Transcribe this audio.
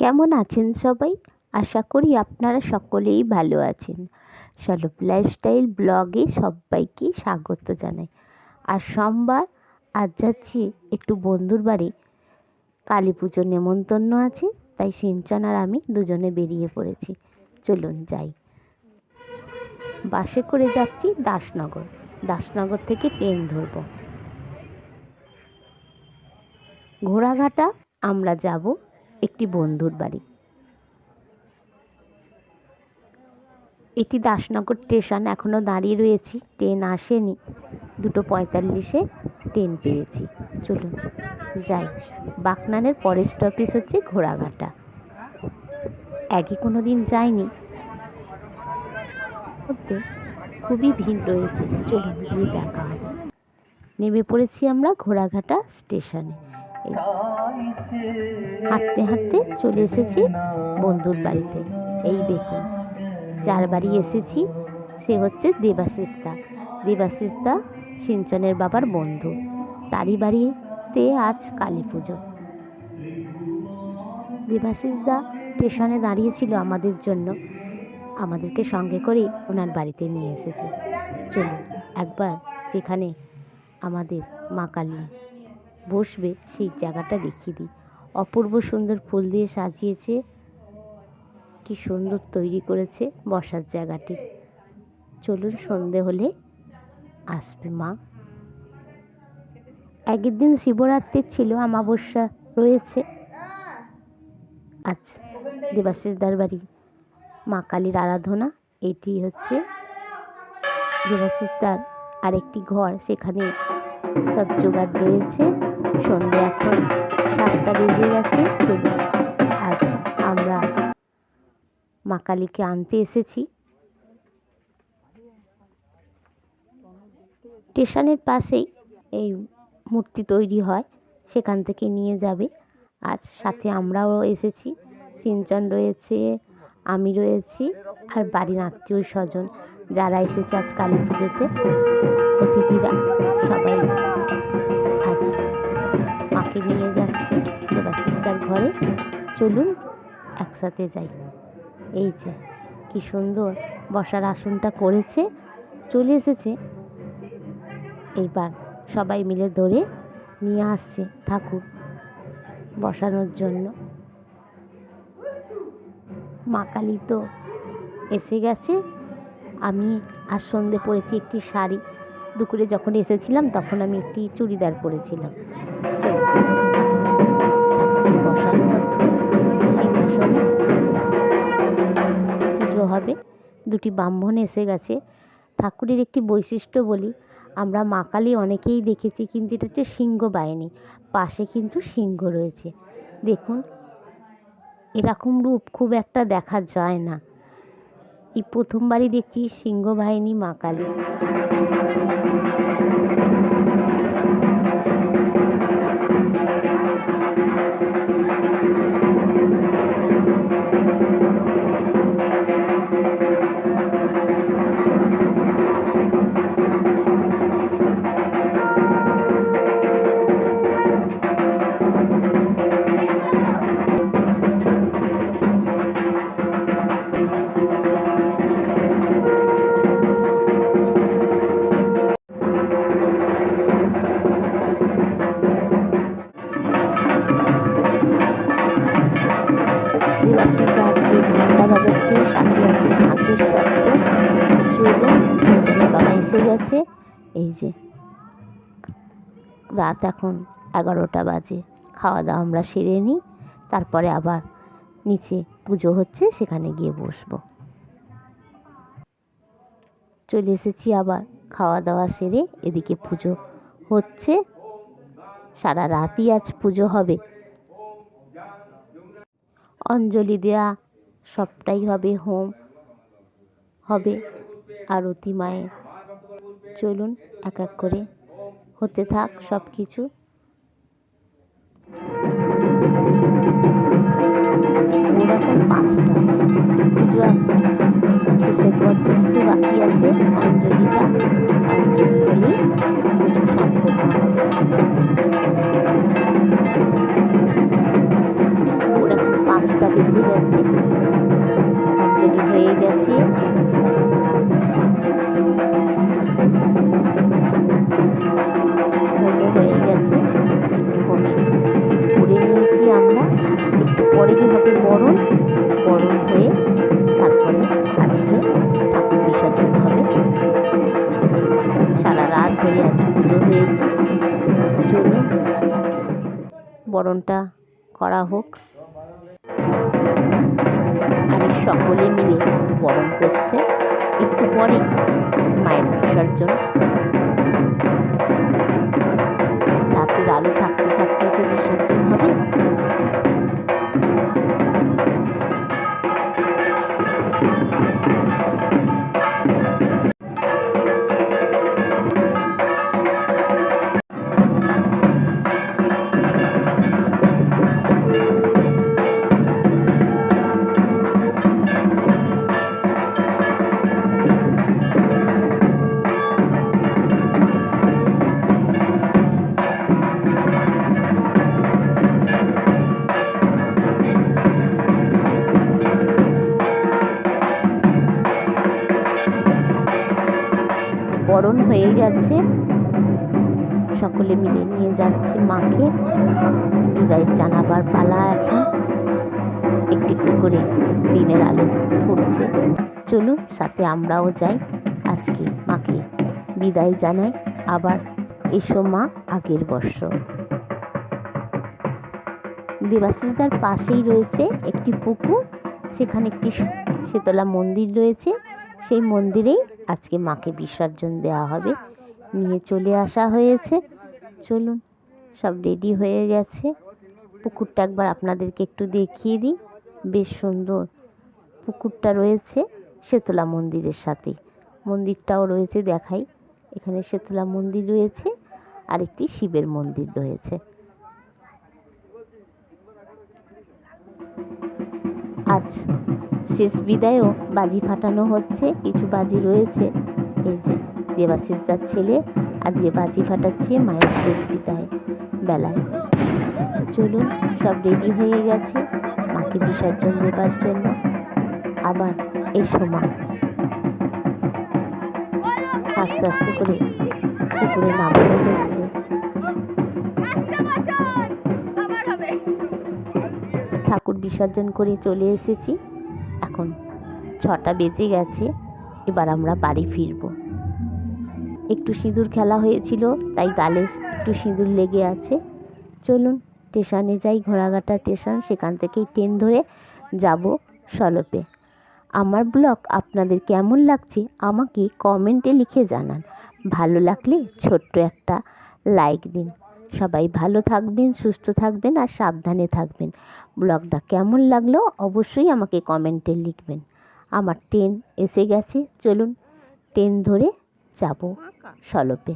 কেমন আছেন সবাই? আশা করি আপনারা সকলেই ভালো আছেন। সলভ লাইফস্টাইল ব্লগে সবাইকে স্বাগত জানাই। আর সোমবার, আজ যাচ্ছি একটু বন্ধুর বাড়ি। কালী পুজোর নেমন্তন্ন আছে, তাই সিঞ্চন আর আমি দুজনে বেরিয়ে পড়েছি। চলুন যাই। বাসে করে যাচ্ছি দাসনগর। দাসনগর থেকে ট্রেন ধরব। ঘোড়াঘাটা আমরা যাব একটি বন্ধুর বাড়ি। এটি দাসনগর স্টেশন, এখনও দাঁড়িয়ে রয়েছি, ট্রেন আসেনি। 2:45-এ ট্রেন পেয়েছি। চলুন যাই। বাকনানের পরের স্টপেজ হচ্ছে ঘোড়াঘাটা। একই কোনো দিন যাইনি, মধ্যে খুবই ভিড় রয়েছে। চলুন গিয়ে দেখা হবে। নেমে পড়েছি আমরা ঘোড়াঘাটা স্টেশনে। হাঁটতে হাঁটতে চলে এসেছি বন্ধুর বাড়িতে। এই দেখুন, যার বাড়ি এসেছি সে হচ্ছে দেবাশিস দা। দেবাশিস দা সিঞ্চনের বাবার বন্ধু। তারই বাড়িতে আজ কালী পুজো। দেবাশিস দা স্টেশনে দাঁড়িয়েছিল আমাদের জন্য, আমাদেরকে সঙ্গে করে ওনার বাড়িতে নিয়ে এসেছে। চলুন একবার যেখানে আমাদের মা কালী বসবে সেই জায়গাটা দেখিয়ে দিই। অপূর্ব সুন্দর ফুল দিয়ে সাজিয়েছে, কি সুন্দর তৈরি করেছে বসার জায়গাটি। চলুন, সন্ধে হলে আসবে মা। আগের দিন শিবরাত্রি ছিল, অমাবস্যা রয়েছে। আচ্ছা, দেবাশিস দার বাড়ি মা কালীর আরাধনা। এটি হচ্ছে দেবাশিস দার আরেকটি ঘর, সেখানে সব জোগাড় রয়েছে। সন্ধে এখন 7টা বেজে গেছে। চলুন, আজ আমরা মা কালীকে আনতে এসেছি। স্টেশনের পাশেই এই মূর্তি তৈরি হয়, সেখান থেকে নিয়ে যাবে। আজ সাথে আমরাও এসেছি, সিঞ্চন রয়েছে, আমি রয়েছি, আর বাড়ির আত্মীয় স্বজন যারা এসেছে আজ কালী পুজোতে, অতিথিরা সবাই আজ মাকে নিয়ে যাচ্ছে দেবাশিসদার ঘরে। চলুন একসাথে যাই। এই যে কি সুন্দর বসার আসনটা করেছে, চলে এসেছে। এইবার সবাই মিলে ধরে নিয়ে আসছে ঠাকুর বসানোর জন্য। মা কালী তো এসে গেছে। আমি আর সন্ধে পরেছি একটি শাড়ি। দুপুরে যখন এসেছিলাম তখন আমি একটি চুড়িদার পরেছিলাম। বসানো হচ্ছে সিংহাসনে, পুজো হবে। দুটি ব্রাহ্মণ এসে গেছে। ঠাকুরের একটি বৈশিষ্ট্য বলি, আমরা মা কালী অনেকেই দেখেছি, কিন্তু এটা হচ্ছে সিংহ বাহিনী, পাশে কিন্তু সিংহ রয়েছে। দেখুন, এরকম রূপ খুব একটা দেখা যায় না। এই প্রথমবারই দেখছি সিংহ বাহিনী মা কালী। বাজাচ্ছে, সাথে আছে ঢাকের শব্দ। চলুন, সিঞ্চনের বাবা এসে গেছে। এই যে রাত এখন 11টা বাজে। খাওয়া দাওয়া আমরা সেরে নিই, তারপরে আবার নিচে পুজো হচ্ছে, সেখানে গিয়ে বসবো। চলে এসেছি আবার খাওয়া দাওয়া সেরে। এদিকে পুজো হচ্ছে, সারা রাতই আজ পুজো হবে। অঞ্জলি দেয়া সবটাই হবে, হোম হবে, আরতি মায়ের। চলুন এক এক করে হতে থাক সব কিছু। ওরকম 5টা পুজো আছে, শেষের পথে একটু বাকি আছে অঞ্জলিটা। অঞ্জলি হলেই পুজো সম্পূর্ণ হবে। ওরকম 5টা বেজে গেছে, অঞ্জলি হয়ে গেছে। হোমও হয়ে গেছে, হোমের করে নিয়েছি আমরা। একটু পরেই হবে বরণ, বরণ হয়ে তারপরে আজকে ঠাকুর বিসর্জন হবে। সারা রাত ধরে আজ পুজো হয়েছে। চলুন বরণটা করা হোক। আর সকলে মিলে বরণ করছে। একটু পরে মায়ের বিসর্জন। রাতের আলো থাকতে থাকতে তো বিসর্জন হবে। বরণ হয়ে গেছে, সকলে মিলে নিয়ে যাচ্ছি মাকে। বিদায় জানাবার পালা এখন। একটু একটু করে দিনের আলো ফুটছে। চলুন সাথে আমরাও যাই, আজকে মাকে বিদায় জানাই। আবার এসো মা আগের বৎসর। দেবাশিসদার পাশেই রয়েছে একটি পুকুর, সেখানে একটি শীতলা মন্দির রয়েছে। সেই মন্দিরেই আজকে মাকে বিসর্জন দেওয়া হবে। নিয়ে চলে আসা হয়েছে। চলুন, সব রেডি হয়ে গেছে। পুকুরটা একবার আপনাদেরকে একটু দেখিয়ে দিই। বেশ সুন্দর পুকুরটা রয়েছে শীতলা মন্দিরের সাথে। মন্দিরটাও রয়েছে, দেখাই। এখানে শীতলা মন্দির রয়েছে আর একটি শিবের মন্দির রয়েছে। আজ শেষ বিদায়ও বাজি ফাটানো হচ্ছে, কিছু বাজি রয়েছে। এই যে দেবাশিসদার ছেলে আজকে বাজি ফাটাচ্ছে মায়ের শেষ বিদায় বেলায়। চলুন, সব রেডি হয়ে গেছে মাকে বিসর্জন দেবার জন্য। আবার এসো মা। আস্তে আস্তে করে পুকুরে নামানো হচ্ছে। ঠাকুর বিসর্জন করে চলে এসেছি। এখন 6টা বেজে গেছে। এবার আমরা বাড়ি ফিরব। একটু সিঁদুর খেলা হয়েছিল, তাই গালে একটু সিঁদুর লেগে আছে। চলুন স্টেশনে যাই, ঘোড়াঘাটা স্টেশন। সেখান থেকেই ট্রেন ধরে যাব সলপে। আমার ব্লগ আপনাদের কেমন লাগছে আমাকে কমেন্টে লিখে জানান। ভালো লাগলে ছোট্ট একটা লাইক দিন। সবাই ভালো থাকবেন, সুস্থ থাকবেন আর সাবধানে থাকবেন। ব্লগটা কেমন লাগলো অবশ্যই আমাকে কমেন্টে লিখবেন। আমার ট্রেন এসে গেছে, চলুন ট্রেন ধরে যাব সলপে।